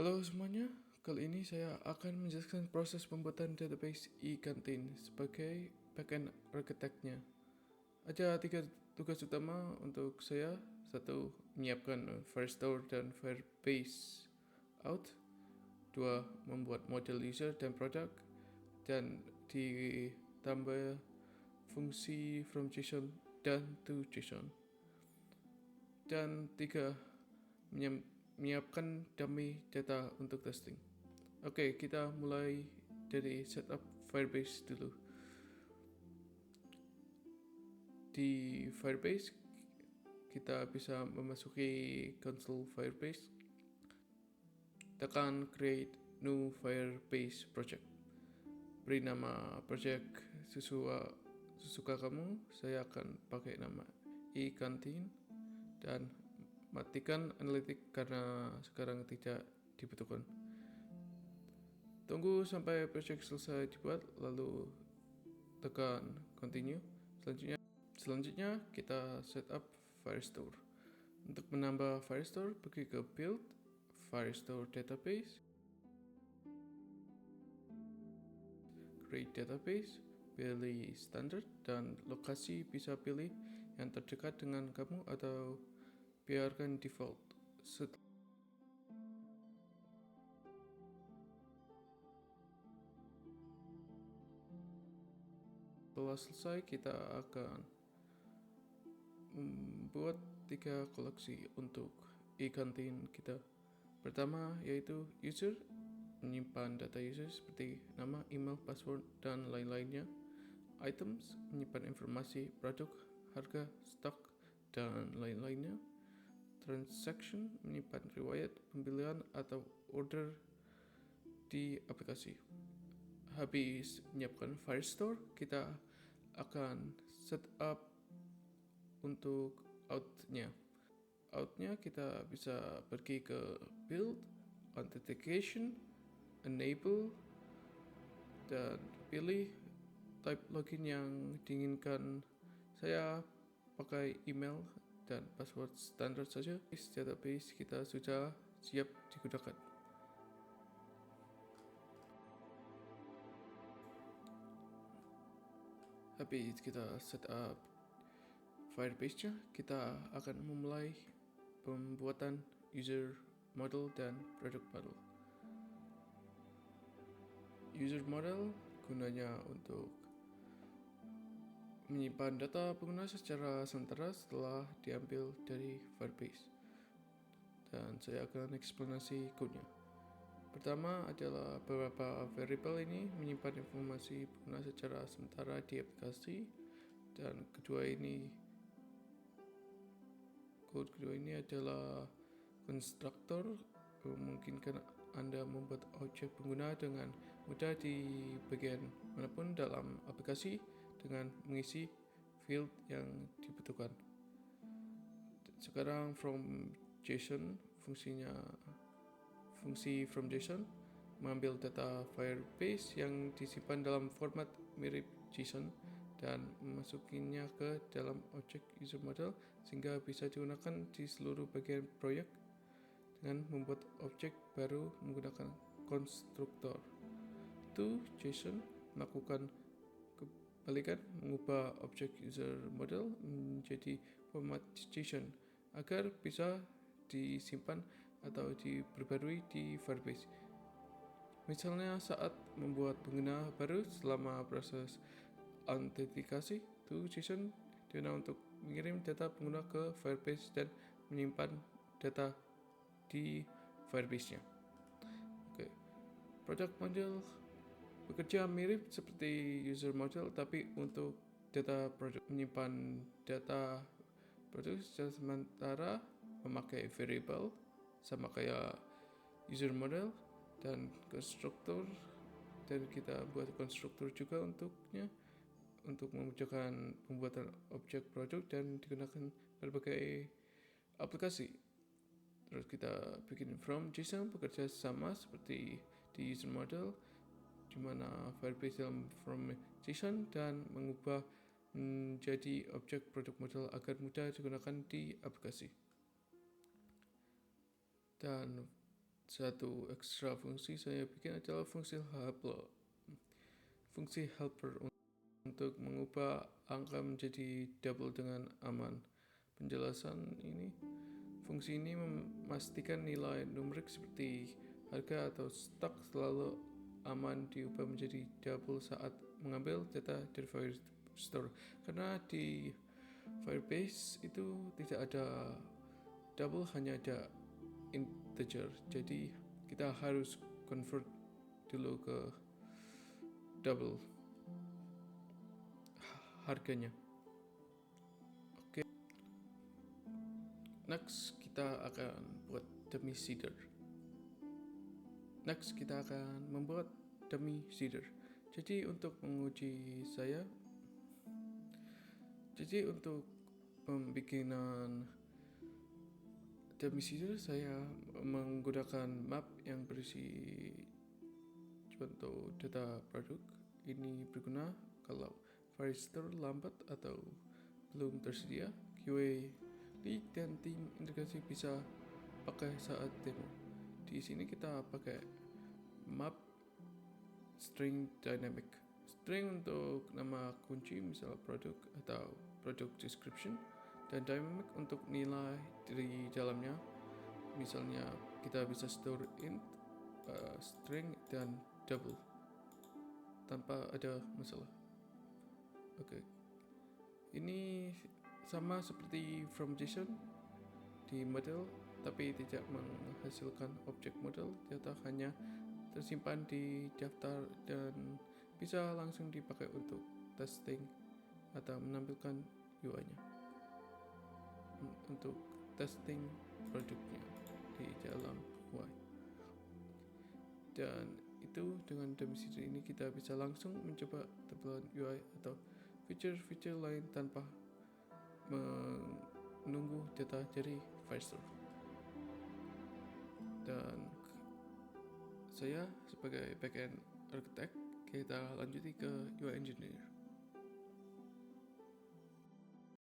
Halo semuanya, kali ini saya akan menjelaskan proses pembuatan database e-kantin sebagai backend architect-nya. Ada 3 tugas utama untuk saya. 1. Menyiapkan Firestore dan Firebase out. 2. Membuat model user dan product dan ditambah fungsi from JSON dan to JSON. Dan 3. Menyiapkan dummy data untuk testing. Oke, kita mulai dari setup Firebase dulu. Di Firebase, kita bisa memasuki console Firebase. Tekan create new Firebase project. Beri nama project sesuka kamu. Saya akan pakai nama e-kantin dan matikan analitik karena sekarang tidak dibutuhkan. Tunggu sampai project selesai dibuat, lalu tekan continue. Selanjutnya kita setup Firestore. Untuk menambah Firestore, pergi ke build, Firestore database, create database, pilih standard dan lokasi bisa pilih yang terdekat dengan kamu atau biarkan default. Setelah selesai, kita akan membuat 3 koleksi untuk e-kantin kita. Pertama yaitu user, menyimpan data user seperti nama, email, password, dan lain-lainnya. Items, menyimpan informasi produk, harga, stok, dan lain-lainnya. Transaction, menyimpan riwayat pembelian atau order di aplikasi. Habis menyiapkan Firestore, kita akan setup untuk out-nya. Out-nya kita bisa pergi ke build, authentication, enable, dan pilih type login yang diinginkan. Saya pakai email dan password standar saja. Database kita sudah siap digunakan. Habis kita setup Firebase-nya, kita akan memulai pembuatan user model dan product model. User model gunanya untuk menyimpan data pengguna secara sementara setelah diambil dari Firebase. Dan saya akan eksplanasi code-nya. Pertama adalah beberapa variable ini menyimpan informasi pengguna secara sementara di aplikasi. Dan code kedua ini adalah konstruktor, memungkinkan Anda membuat objek pengguna dengan mudah di bagian manapun dalam aplikasi dengan mengisi field yang dibutuhkan. Sekarang from JSON, fungsi from JSON mengambil data Firebase yang disimpan dalam format mirip JSON dan memasukinya ke dalam objek user model sehingga bisa digunakan di seluruh bagian proyek dengan membuat objek baru menggunakan konstruktor. To JSON melakukan kebalikan, mengubah objek user model menjadi format JSON agar bisa disimpan atau diperbarui di Firebase. Misalnya saat membuat pengguna baru selama proses autentikasi, to JSON digunakan untuk mengirim data pengguna ke Firebase dan menyimpan data di Firebase-nya. Oke. Product model bekerja mirip seperti user model, tapi untuk data produk menyimpan data produk secara sementara memakai variable sama kayak user model dan konstruktor, dan kita buat konstruktor juga untuknya untuk memudahkan pembuatan objek produk dan digunakan berbagai aplikasi. Terus kita bikin from JSON bekerja sama seperti di user model, di mana Firebase dalam from JSON dan mengubah menjadi objek produk model agar mudah digunakan di aplikasi. Dan satu ekstra fungsi saya bikin adalah fungsi helper untuk mengubah angka menjadi double dengan aman. Penjelasan ini, fungsi ini memastikan nilai numerik seperti harga atau stok selalu aman diubah menjadi double saat mengambil data dari Firestore. Karena di Firebase itu tidak ada double, hanya ada integer. Jadi kita harus convert dulu ke double harganya. Oke. Next kita akan buat dummy seeder. Jadi untuk menguji untuk pembikinan dummy seeder saya menggunakan map yang berisi contoh data produk. Ini berguna kalau Firestore lambat atau belum tersedia. QA lead dan tim integrasi bisa pakai saat demo. Di sini kita pakai map string dynamic. String untuk nama kunci misal produk atau product description, dan dynamic untuk nilai di dalamnya. Misalnya kita bisa store int, string, dan double tanpa ada masalah. Oke. Ini sama seperti from JSON di model, tapi tidak menghasilkan objek model. Data hanya tersimpan di daftar dan bisa langsung dipakai untuk testing atau menampilkan UI-nya untuk testing produknya di dalam UI. Dan itu dengan dummy seeder ini kita bisa langsung mencoba tampilan UI atau fitur-fitur lain tanpa menunggu data dari Firestore. Dan saya sebagai backend architect, kita lanjuti ke UI engineer.